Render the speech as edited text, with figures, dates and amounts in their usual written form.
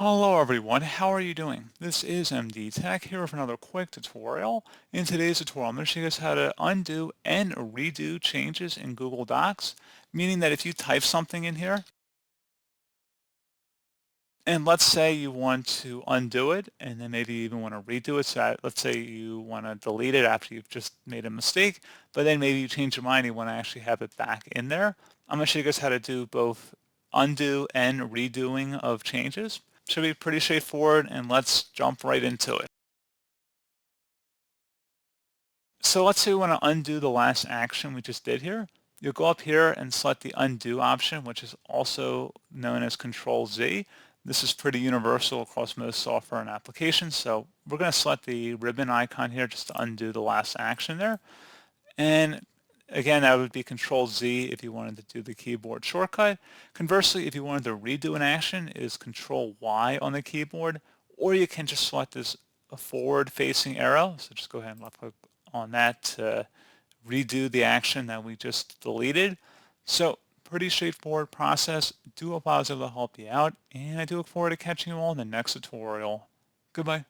Hello everyone, how are you doing? This is MD Tech here with another quick tutorial. In today's tutorial, I'm going to show you guys how to undo and redo changes in Google Docs, meaning that if you type something in here, and let's say you want to undo it, and then maybe you even want to redo it, so let's say you want to delete it after you've just made a mistake, but then maybe you change your mind and you want to actually have it back in there. I'm going to show you guys how to do both undo and redoing of changes. Should be pretty straightforward, and let's jump right into it. So let's say we want to undo the last action we just did here. You'll go up here and select the undo option, which is also known as Control Z. This is pretty universal across most software and applications. So we're going to select the ribbon icon here just to undo the last action there. And again, that would be Control Z if you wanted to do the keyboard shortcut. Conversely, if you wanted to redo an action, it is Control Y on the keyboard, or you can just select this forward-facing arrow. So just go ahead and left click on that to redo the action that we just deleted. So pretty straightforward process. Do hope I was able to help you out, and I do look forward to catching you all in the next tutorial. Goodbye.